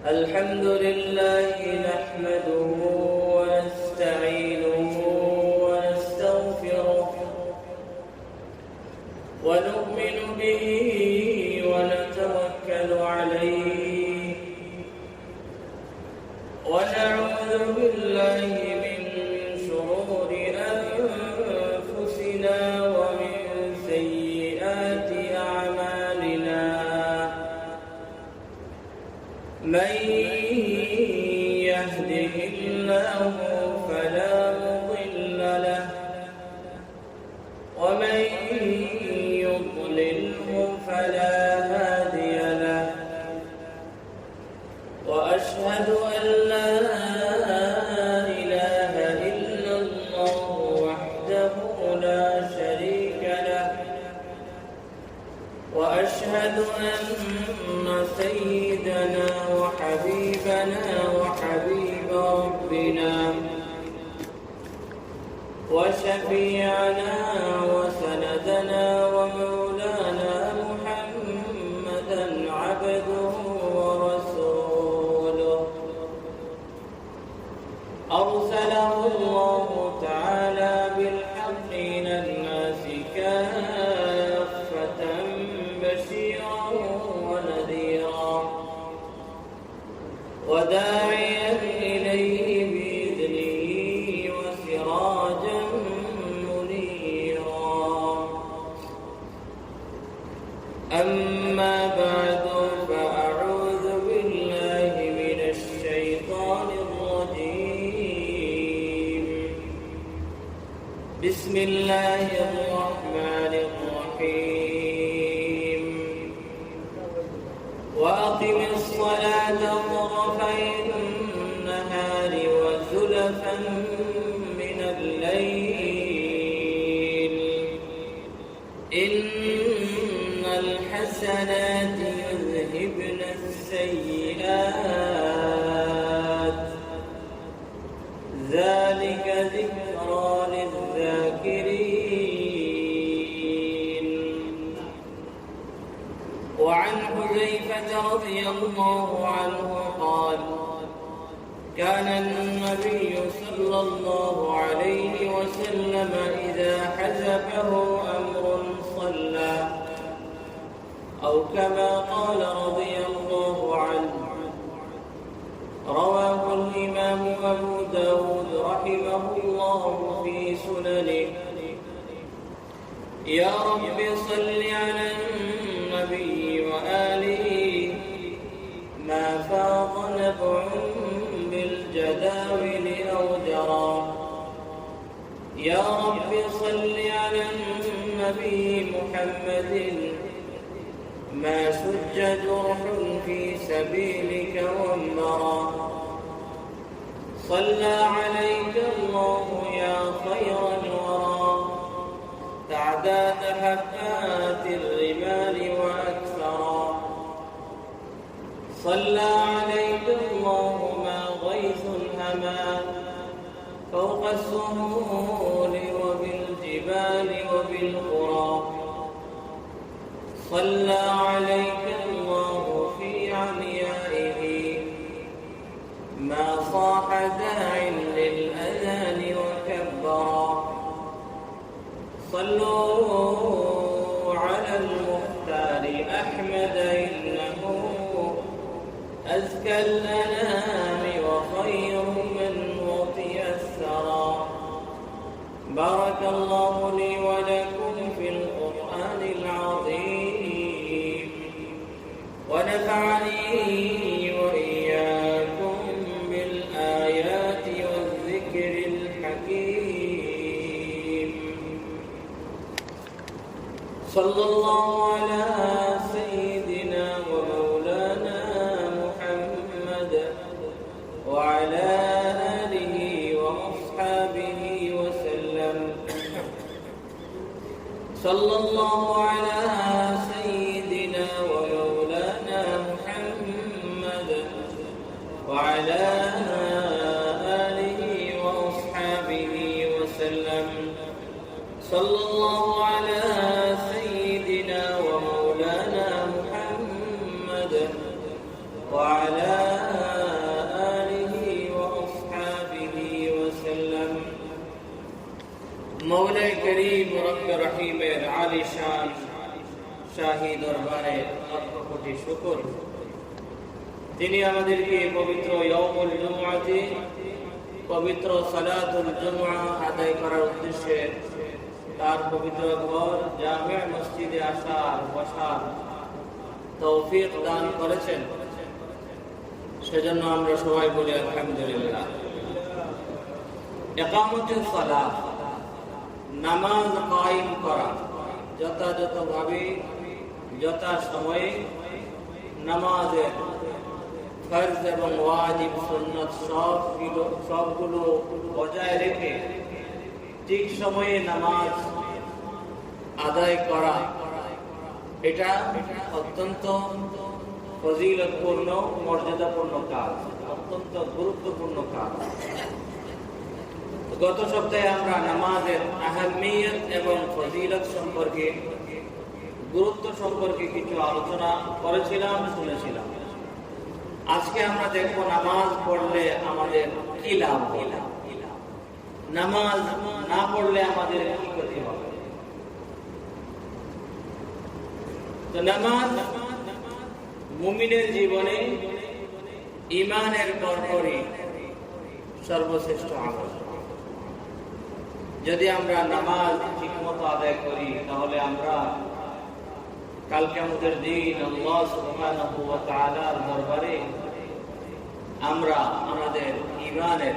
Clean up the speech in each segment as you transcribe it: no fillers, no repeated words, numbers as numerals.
الحمد لله نحمده ونستعينه ونستغفره ونؤمن به ونتوكل عليه ونعوذ بالله من شرور أنفسنا ومن سيئات أعمالنا من يهده الله فلا مضل له ومن يضلله فلا هادي له وأشهد أن لا إله إلا الله وحده لا شريك له وأشهد أن سيدنا وحبيبنا وحبيب ربنا وشفيعنا وسندنا ومولانا محمدا عبده ورسوله أرسله الله تعالى بالحق إلى الناس كافة بشيرا ونذيرا وداعيا إليه بإذنه وسراجا منيرا أما بعد فأعوذ بالله من الشيطان الرجيم بسم الله الرحمن الرحيم وأقم الصلاة طرفي النهار وزلفا من الليل إن الحسنات يذهبن السيئات ذلك ذكرى للذاكرين وعن حذيفة رضي الله عنه قال كان النبي صلى الله عليه وسلم إذا حزبه أمر صلى أو كما قال رضي الله عنه رواه الإمام أبو داود رحمه الله في سننه يا رب صل على النبي وآله ما فاض نبع بالجداول أو جرى يا رب صل على النبي محمد ما شج جرح في سبيلك وانبرى صلى عليك الله يا خير الورى تعداد حبات الرمال وأكثرا صلى عليك الله ما غيث الهما فوق السهول وبالجبال وبالقرى صلى عليك الله في عميائه ما صاح داع للأذان وكبرا صلوا على المختار أحمد إنه أزكى الأنام وخير من وطئ الثرى بارك الله لي ولكم في القرآن العظيم ونفعني وإياكم بالآيات والذكر الحكيم صلى الله على سيدنا ومولانا محمد وعلى آله وأصحابه وسلم صلى الله على سيدنا ومولانا محمد وعلى آله وأصحابه وسلم صلى الله على سيدنا ومولانا মওলাই করিম রব্ব রহিমের আলিশান শাহী দরবারে লাখ কোটি শুকর, তিনি আমাদেরকে পবিত্র ইয়াউমুল জুমআতে পবিত্র সালাতুল জুমআ আদায় করার উদ্দেশ্যে তার পবিত্র ঘর জামিয়া মসজিদে আসার বসার তৌফিক দান করেছেন। সেজন্য আমরা সবাই বলি আলহামদুলিল্লাহ। ইকামতুস সালাত, নামাজ কায়েম করা, যথাযথভাবে যথাসময়ে নামাজের ফরজ এবং ওয়াজিব সুন্নাত সবগুলো বজায় রেখে ঠিক সময়ে নামাজ আদায় করা, এটা অত্যন্ত ফজিলতপূর্ণ মর্যাদাপূর্ণ কাজ, অত্যন্ত গুরুত্বপূর্ণ কাজ। গত সপ্তাহে আমরা নামাজের আহমিয়ত এবং ফজিলত সম্পর্কে, গুরুত্ব সম্পর্কে কিছু আলোচনা করেছিলাম, শুনেছিলাম। আজকে আমরা দেখব নামাজ পড়লে আমাদের কি লাভ হলো, নামাজ না পড়লে আমাদের কি ক্ষতি হবে। তো নামাজ মুমিনের জীবনে ঈমানের পরপরই সর্বশ্রেষ্ঠ আমল। যদি আমরা নামাজ ঠিকমতো আদায় করি তাহলে আমরা কাল কিয়ামতের দিন আল্লাহ সুবহানাহু ওয়া তাআলার দরবারে আমরা আমাদের ঈমানের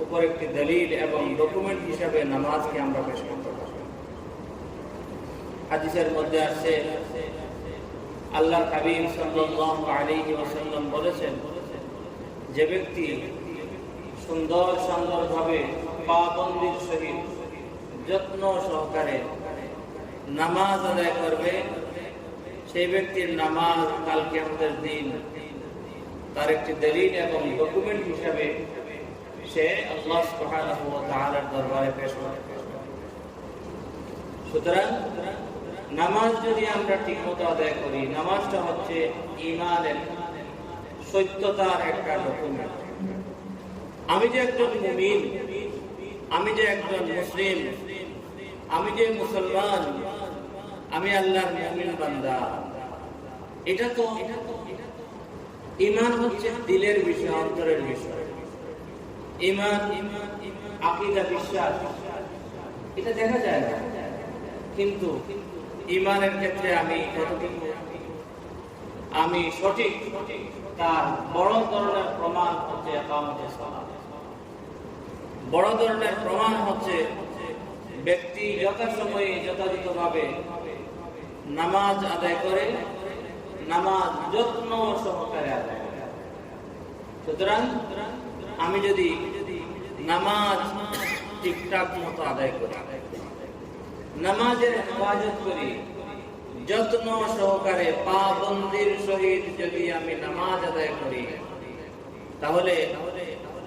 উপর একটি দলিল এবং ডকুমেন্ট হিসাবে নামাজকে আমরা পেশ করতে পারব। হাদিসের মধ্যে আছে, আল্লাহর হাবিব সাল্লাল্লাহু আলাইহি ওয়াসাল্লাম বলেছেন, যে ব্যক্তি সুন্দরভাবে পাবন্দির সহিত যত্ন সহকারে নামাজ আদায় করবে, সেই ব্যক্তির নামাজ কাল কিয়ামতের দিন তার একটি দলিল এবং ডকুমেন্ট হিসাবে সে আল্লাহ সুবহানাহু ওয়া তাআলার দরবারে পেশ করবে। সুতরাং নামাজ যদি আমরা ঠিকমতো আদায় করি, নামাজটা হচ্ছে ঈমানের সত্যতার একটা ডকুমেন্ট। আমি যে একজন মুমিন, আমি যে একজন মুসলিম, আমি যে মুসলমান, আমি আল্লাহর মুমিন বান্দা, এটা তো ঈমান হচ্ছে দিলের বিষয়, অন্তরের বিষয়। ঈমান, আকীদা, বিশ্বাস, এটা দেখা যায় না, কিন্তু ঈমানের ক্ষেত্রে আমি কতটুকু আমি সঠিক, তার বড় ধরনের প্রমাণ হচ্ছে ইকামতুস সালাত। বড় ধরনের প্রমাণ হচ্ছে ব্যক্তি যথাসময়ে যথাযথভাবে নামাজ আদায় করে, নামাজ যত্ন সহকারে আদায় করে। সুতরাং আমি যদি নামাজ ঠিকঠাক মতো আদায় করি, নামাজের হেফাজত করি, যত্ন সহকারে পাবন্দির সহিত যদি আমি নামাজ আদায় করি, তাহলে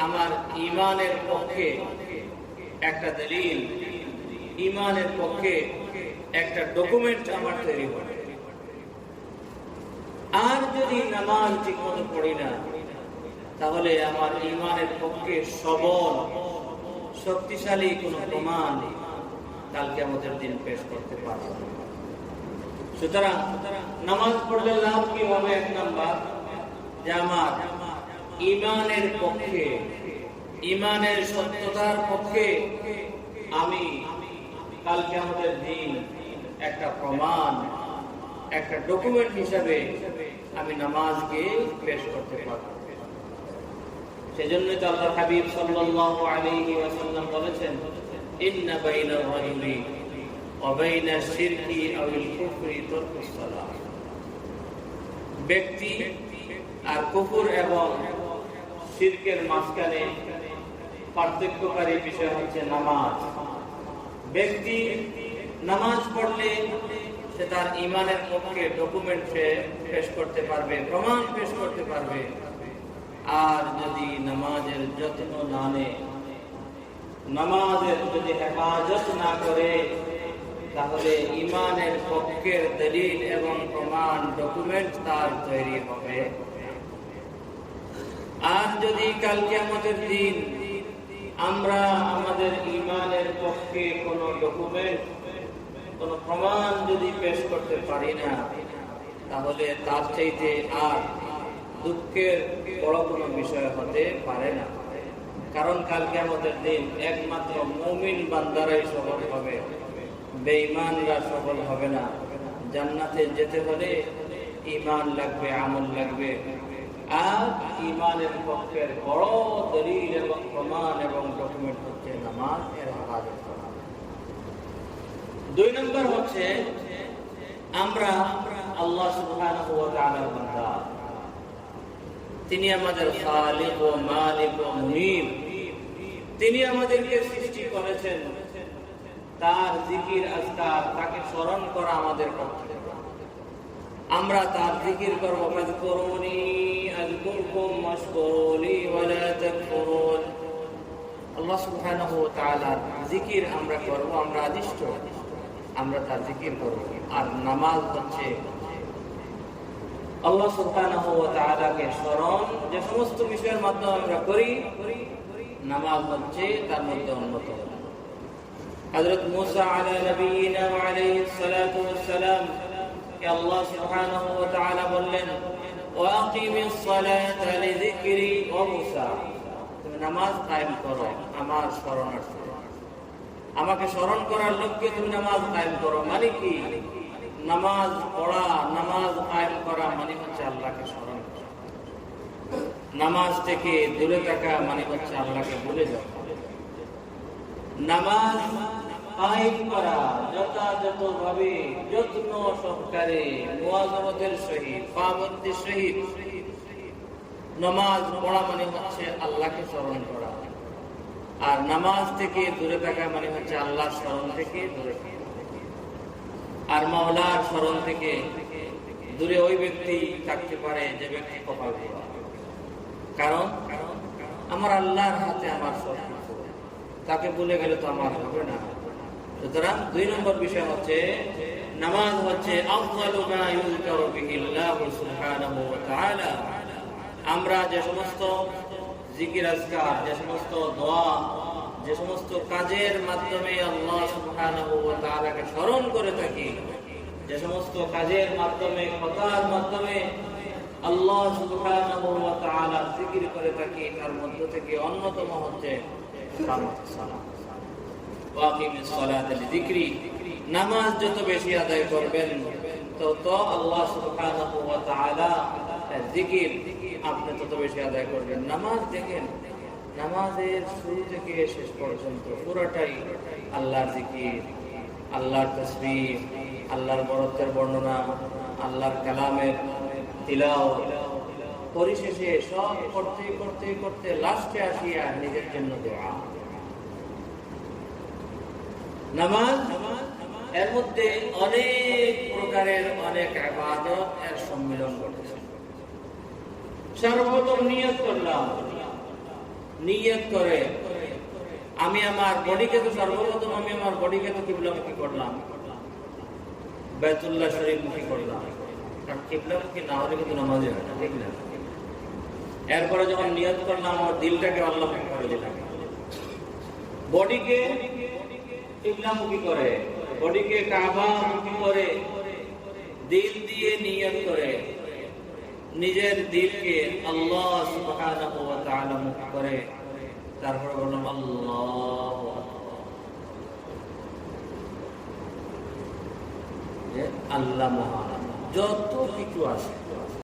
আমার ঈমানের পক্ষে একটা দলিল, ঈমানের পক্ষে একটা ডকুমেন্ট আমার তৈরি হবে। আর যদি নামাজ ঠিকমতো পড়ি না, তাহলে আমার ঈমানের পক্ষে সবল শক্তিশালী কোনো প্রমাণ কাল কিয়ামতের দিন পেশ করতে পারব না। সুতরাং নামাজ পড়লে লাভ কি হবে? এক নাম্বার, যে আমার ঈমানের পক্ষে, ঈমানের সত্যতার পক্ষে আমি কাল কিয়ামতের দিন একটা প্রমাণ, একটা ডকুমেন্ট হিসাবে আমি নামাজকে পেশ করতে পারব। সেজন্যই তো আল্লাহর হাবিব সাল্লাল্লাহু আলাইহি ওয়াসাল্লাম বলেছেন, ইন্না বাইনা রাজুলি ওয়া বাইনা শিরকি আওয়াল কুফরি তারকুস সালাত। ব্যক্তি আর কুফর এবং শিরকের মাঝখানে পার্থক্যকারী বিষয় হচ্ছে নামাজ। ব্যক্তি নামাজ পড়লে সে তার ঈমানের পক্ষে ডকুমেন্ট পেশ করতে পারবে, প্রমাণ পেশ করতে পারবে। আর যদি নামাজের যত্ন না নেয়, নামাজের যদি হেফাজত না করে, তাহলে ঈমানের পক্ষের দলিল এবং প্রমাণ ডকুমেন্ট তার তৈরি হবে। আর যদি কাল কিয়ামতের দিন আমরা আমাদের ঈমানের পক্ষে কোনো ডকুমেন্ট, কোনো প্রমাণ যদি পেশ করতে পারি না, তাহলে তার চাইতে আর দুঃখের বড় কোনো বিষয় হতে পারে না। কারণ কাল কিয়ামতের দিন একমাত্র মুমিন বান্দারাই সফল হবে, বেঈমানরা সফল হবে না। জান্নাতে যেতে হলে ঈমান লাগবে, আমল লাগবে। আর ঈমানের পক্ষের বড় দলিল এবং প্রমাণ এবং ডকুমেন্ট হচ্ছে নামাজ এর হেফাজত করা। 2 নম্বর হচ্ছে আমরা আল্লাহ সুবহানাহু ওয়া তাআলার বান্দা। তিনি আমাদের খালিক ও মালিক ও মুনিব। তিনি আমাদেরকে সৃষ্টি করেছেন। তার জিকির আজকার, তাকে স্মরণ করা আমাদের কর্তব্য। আমরা তার জিকির করব। ফাযকুরুনি আযকুরকুম ওয়াশকুরুলি ওয়ালা তাকফুরুন। আল্লাহ সুবহানাহু ওয়া তাআলার জিকির আমরা করব, আমরা আদিষ্ট, আমরা তার জিকির করব। আর নামাজ হচ্ছে আল্লাহ সুবহানাহু ওয়া তাআলাকে স্মরণ, যে সমস্ত বিষয়ের মাধ্যমে আমরা করি, নামাজ হচ্ছে তার মধ্যে অন্যতম। হযরত মুসা আলা নবিয়িনা ওয়া আলাইহিস সালাতু ওয়াস সালাম কে আল্লাহ সুবহানাহু ওয়া তাআলা বললেন, ওয়া আকিমিস সালাতা লিযিকরি ওয়া মুসা, তুমি নামাজ কায়েম করো আমার স্মরণার্থে, আমাকে স্মরণ করার লক্ষ্যে তুমি নামাজ কায়েম করো। মানে কি? নামাজ পড়া, নামাজ কায়েম করা মানে হচ্ছে আল্লাহকে স্মরণ করা। নামাজ থেকে দূরে থাকা মানে হচ্ছে আল্লাহকে ভুলে যাওয়া। নামাজ কায়েম করা যথাযথভাবে, যত্ন সহকারে, মুওয়াযাবাতের সহিত, পাবন্দির সহিত নামাজ পড়া মানে হচ্ছে আল্লাহকে স্মরণ করা। আর নামাজ থেকে দূরে থাকা মানে হচ্ছে আল্লাহর স্মরণ থেকে দূরে থাকা। আর মাওলার স্মরণ থেকে দূরে ওই ব্যক্তি থাকতে পারে যে ব্যক্তি কপাল পোড়া। কারণ আমার আল্লাহর হাতে আমার সবকিছু, তাকে ভুলে গেলে তো আমার হবে না। সুতরাং 2 নম্বর বিষয় হচ্ছে নামাজ হচ্ছে আফযালু মা ইউযকারু বিহি আল্লাহু সুবহানাহু ওয়া তাআলা। আমরা যে সমস্ত জিকির আজকার, যে সমস্ত দোয়া, যে সমস্ত কাজের মাধ্যমে আল্লাহ সুবহানাহু ওয়া তাআলাকে স্মরণ করে থাকি, যে সমস্ত কাজের মাধ্যমে, কথার মাধ্যমে আল্লাহ সুবহানাহু ওয়া তাআলা জিকির করে থাকি, তার মধ্য থেকে অন্যতম হচ্ছে ওয়াকিমিস সালাতা লিযিকরি। নামাজ যত বেশি আদায় করবেন তত আল্লাহ সুবহানাহু ওয়া তাআলা জিকির আপনি তত বেশি আদায় করবেন। নামাজ দেখেন, নামাজের শুরু থেকে শেষ পর্যন্ত পুরোটাই আল্লাহর জিকির, আল্লাহর তাসবিহ, আল্লাহর বরত্বের বর্ণনা, আল্লাহর কালামের তিলাওয়াত। পরিশেষে সব করতে করতে করতে লাস্টে আসিয়া নিজের জন্য দোয়া। নামাজ এর মধ্যে অনেক প্রকারের অনেক ইবাদত এর সম্মিলন ঘটেছে। সর্বপ্রথম নিয়ত করলাম, নিয়ত করে আমি আমার বডিকে তো সর্বপ্রথম আমি আমার বডিকে তো কিবলামুখী করলাম, বাইতুল্লাহ শরীফমুখী করলাম। কারণ কিবলামুখী না হলে কিন্তু নামাজই হয় না, ঠিক না? এরপরে যখন নিয়ত করলাম আমার দিলটাকে আল্লাহমুখী করে দিলাম। বডিকে কিবলামুখী করে, বডিকে কাবামুখী করে, দিল দিয়ে নিয়ত করে, নিজের দিলকে আল্লাহ সুবহানাহু ওয়া তাআলা মুখী করে, তারপর বললাম আল্লাহু আকবার। আল্লাহ মহান। যত কিছু আছে